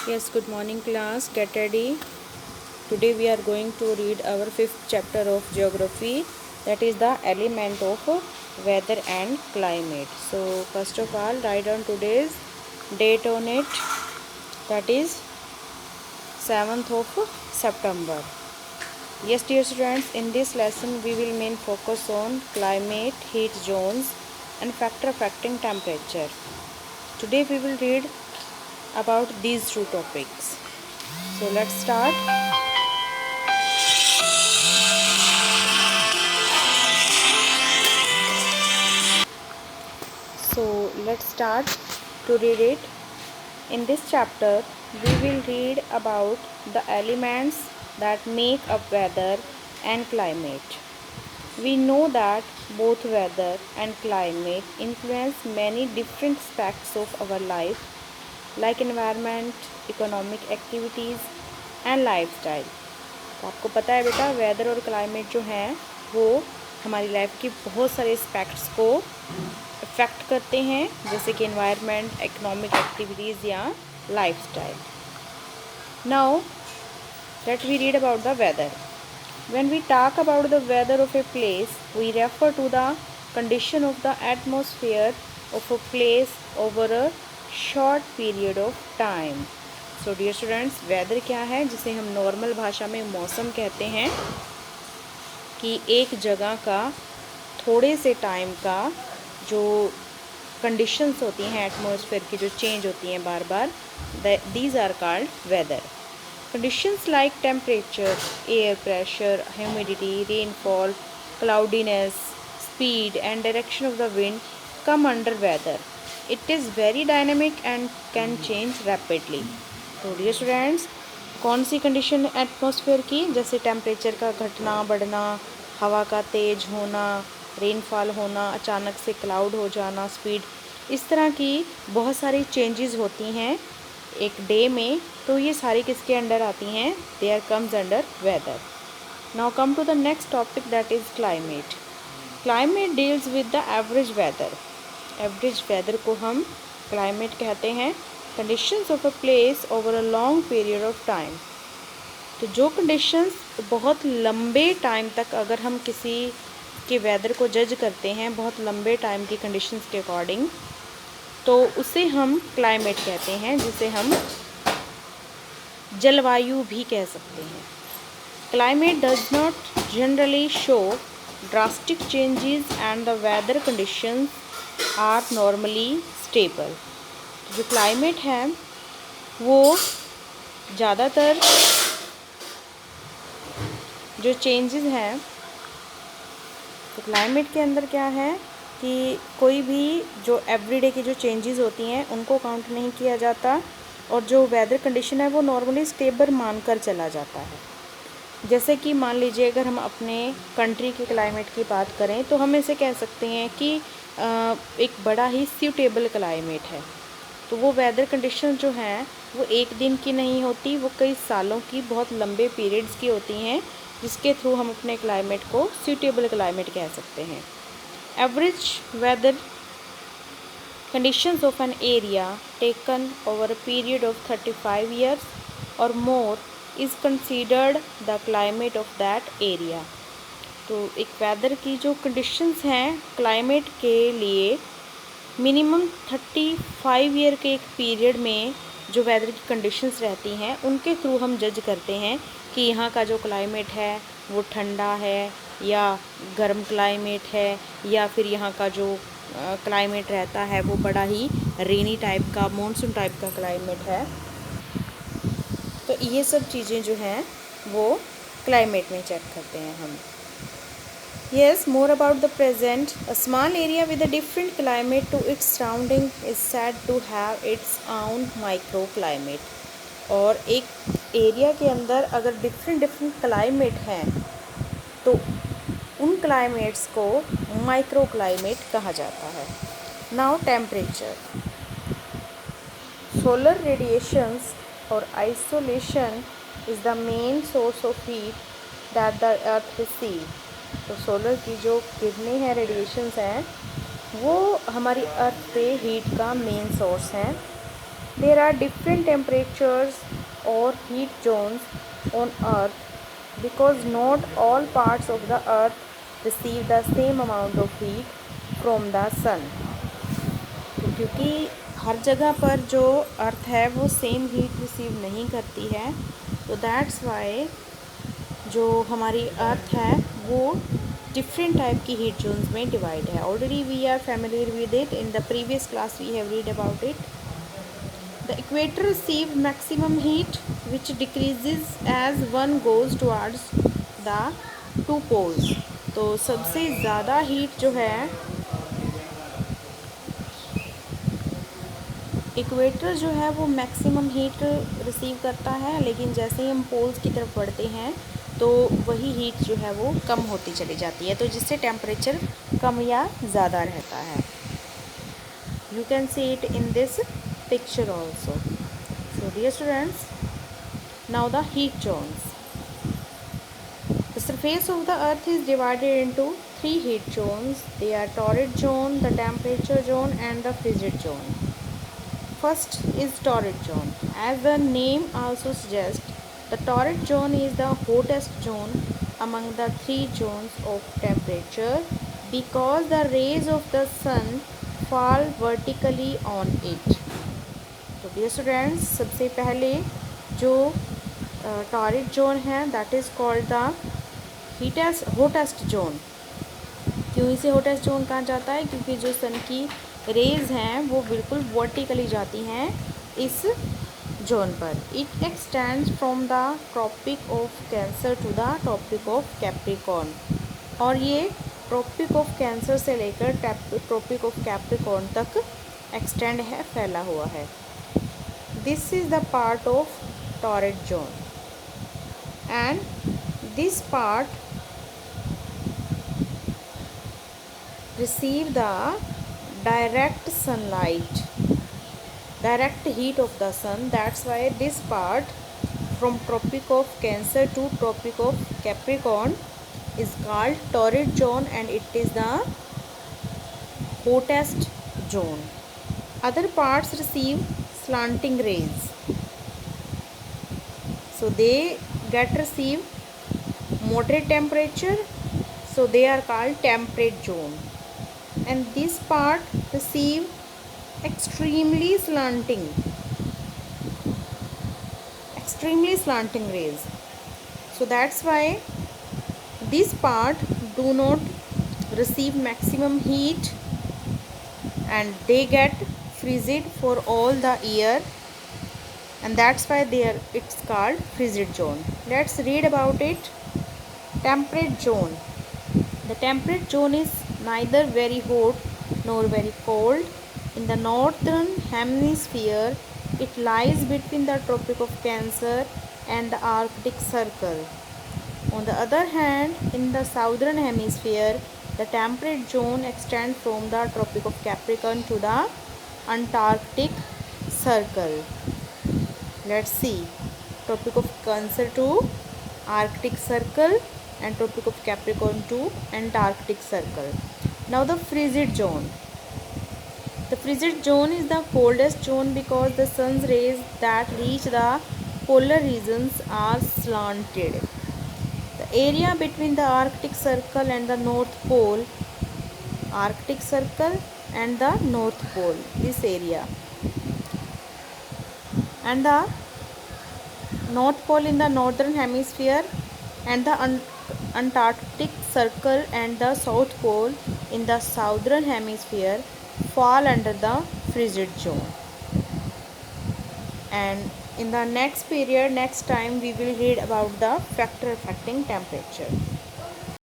Yes, good morning class. Get ready. Today we are going to read our fifth chapter of geography, that is the element of weather and climate. So first of all, write down today's date on it, that is 7th of September. Yes dear students, in this lesson we will main focus on climate, heat zones and factor affecting temperature. Today we will read about these two topics. So let's start. So let's start to read it. In this chapter, we will read about the elements that make up weather and climate. We know that both weather and climate influence many different aspects of our life, like environment, economic activities and lifestyle. तो आपको पता है बेटा, weather और climate जो हैं वो हमारी लाइफ की बहुत सारे एस्पेक्ट्स को इफ़ेक्ट करते हैं, जैसे कि एनवायरनमेंट, इकोनॉमिक एक्टिविटीज़ या lifestyle. Now let we read about the weather. When we talk about the weather of a place, we refer to the condition of the atmosphere of a place over a short period of time. So dear students, weather क्या है, जिसे हम normal भाषा में मौसम कहते हैं, कि एक जगह का थोड़े से टाइम का जो कंडीशंस होती हैं एटमॉस्फेयर की, जो चेंज होती हैं बार बार, these are called weather. Conditions like temperature, air pressure, humidity, rainfall, cloudiness, speed and direction of the wind come under weather. It is very dynamic and can change rapidly. तो dear students, कौन सी condition atmosphere की, जैसे temperature का घटना बढ़ना, हवा का तेज़ होना, रेनफॉल होना, अचानक से क्लाउड हो जाना, स्पीड, इस तरह की बहुत सारी चेंजेस होती हैं एक डे में. तो ये सारी किसके अंडर आती हैं? They are comes under weather. Now come to the next topic, that is climate. Climate deals with the average weather. Average weather को हम क्लाइमेट कहते हैं. Conditions of a place over a long period of time. तो जो conditions बहुत लंबे time तक, अगर हम किसी के वेदर को जज करते हैं बहुत लंबे टाइम की कंडीशंस के अकॉर्डिंग, तो उसे हम क्लाइमेट कहते हैं, जिसे हम जलवायु भी कह सकते हैं. Climate does not generally show drastic changes and the weather conditions are normally stable. जो क्लाइमेट है वो ज़्यादातर जो चेंजेस हैं, तो क्लाइमेट के अंदर क्या है कि कोई भी जो एवरीडे की जो चेंजेस होती हैं उनको काउंट नहीं किया जाता, और जो वेदर कंडीशन है वो नॉर्मली स्टेबल मानकर चला जाता है. जैसे कि मान लीजिए, अगर हम अपने कंट्री के क्लाइमेट की बात करें तो हम इसे कह सकते हैं कि एक बड़ा ही सूटेबल क्लाइमेट है. तो वो वेदर कंडीशन जो हैं वो एक दिन की नहीं होती, वो कई सालों की, बहुत लंबे पीरियड्स की होती हैं, जिसके थ्रू हम अपने क्लाइमेट को सूटेबल क्लाइमेट कह सकते हैं. Average weather conditions of an area taken over a period of 35 years और more is considered the climate of that area. तो एक वेदर की जो कंडीशंस हैं क्लाइमेट के लिए, मिनिमम 35 ईयर के एक पीरियड में जो वेदर की कंडीशंस रहती हैं उनके थ्रू हम जज करते हैं कि यहाँ का जो क्लाइमेट है वो ठंडा है या गर्म क्लाइमेट है, या फिर यहाँ का जो क्लाइमेट रहता है वो बड़ा ही रेनी टाइप का, मानसून टाइप का क्लाइमेट है. तो ये सब चीज़ें जो हैं वो क्लाइमेट में चेक करते हैं हम. Yes, more about the present. A small area with a different climate to its surrounding is said to have its own microclimate. और एक एरिया के अंदर अगर डिफरेंट क्लाइमेट हैं तो उन क्लाइमेट्स को माइक्रो क्लाइमेट कहा जाता है. Now temperature. सोलर रेडिएशंस और isolation is the main source of heat that the earth receive. तो सोलर की जो किरणें हैं, रेडिएशंस हैं, वो हमारी अर्थ पे हीट का मेन सोर्स हैं. There are different temperatures or heat zones on Earth because not all parts of the Earth receive the same amount of heat from the sun. तो क्योंकि हर जगह पर जो अर्थ है वो सेम हीट रिसीव नहीं करती है, तो दैट्स वाई जो हमारी अर्थ है वो डिफरेंट टाइप की हीट जोन्स में डिवाइड है. Already we are familiar with it. In the previous class we have read about it. The equator receives maximum heat which decreases as one goes towards the two poles. तो सबसे ज़्यादा heat जो है equator जो है वो maximum heat receive करता है, लेकिन जैसे ही हम पोल्स की तरफ बढ़ते हैं तो वही हीट जो है वो कम होती चली जाती है, तो जिससे टेम्परेचर कम या ज़्यादा रहता है. You can see it in this picture also. So dear students, now the heat zones. The surface of the earth is divided into three heat zones. They are torrid zone, the temperature zone and the frigid zone. First is torrid zone. As the name also suggests, the torrid zone is the hottest zone among the three zones of temperature because the rays of the sun fall vertically on it. तो dear students, सबसे पहले जो torrid zone है that is called the hottest zone. क्यों इसे hottest zone कहा जाता है? क्योंकि जो सन की रेज़ हैं वो बिल्कुल वर्टिकली जाती हैं इस जोन पर. It extends from the tropic of cancer to the tropic of capricorn. और ये ट्रॉपिक ऑफ कैंसर से लेकर ट्रॉपिक ऑफ कैप्रिकॉर्न तक एक्सटेंड है, फैला हुआ है. This is the part of torrid zone, and this part receive the direct sunlight, direct heat of the sun. That's why this part from tropic of Cancer to tropic of Capricorn is called torrid zone, and it is the hottest zone. Other parts receive slanting rays, so they receive moderate temperature, so they are called temperate zone. And this part receive extremely slanting rays, so that's why this part do not receive maximum heat and they get frigid for all the year, and that's why it's called frigid zone. Let's read about it. Temperate zone. The temperate zone is neither very hot nor very cold. In the northern hemisphere, it lies between the Tropic of Cancer and the Arctic Circle. On the other hand, in the southern hemisphere, the temperate zone extends from the Tropic of Capricorn to the Antarctic Circle. Let's see. Tropic of Cancer to Arctic Circle and Tropic of Capricorn to Antarctic Circle. Now the frigid zone. The frigid zone is the coldest zone because the sun's rays that reach the polar regions are slanted. The area between the Arctic Circle and the North Pole, Arctic Circle and the North Pole, this area, and the North Pole in the northern hemisphere and the Antarctic Circle and the South Pole in the southern hemisphere fall under the frigid zone. And in the next period, next time, we will read about the factor affecting temperature.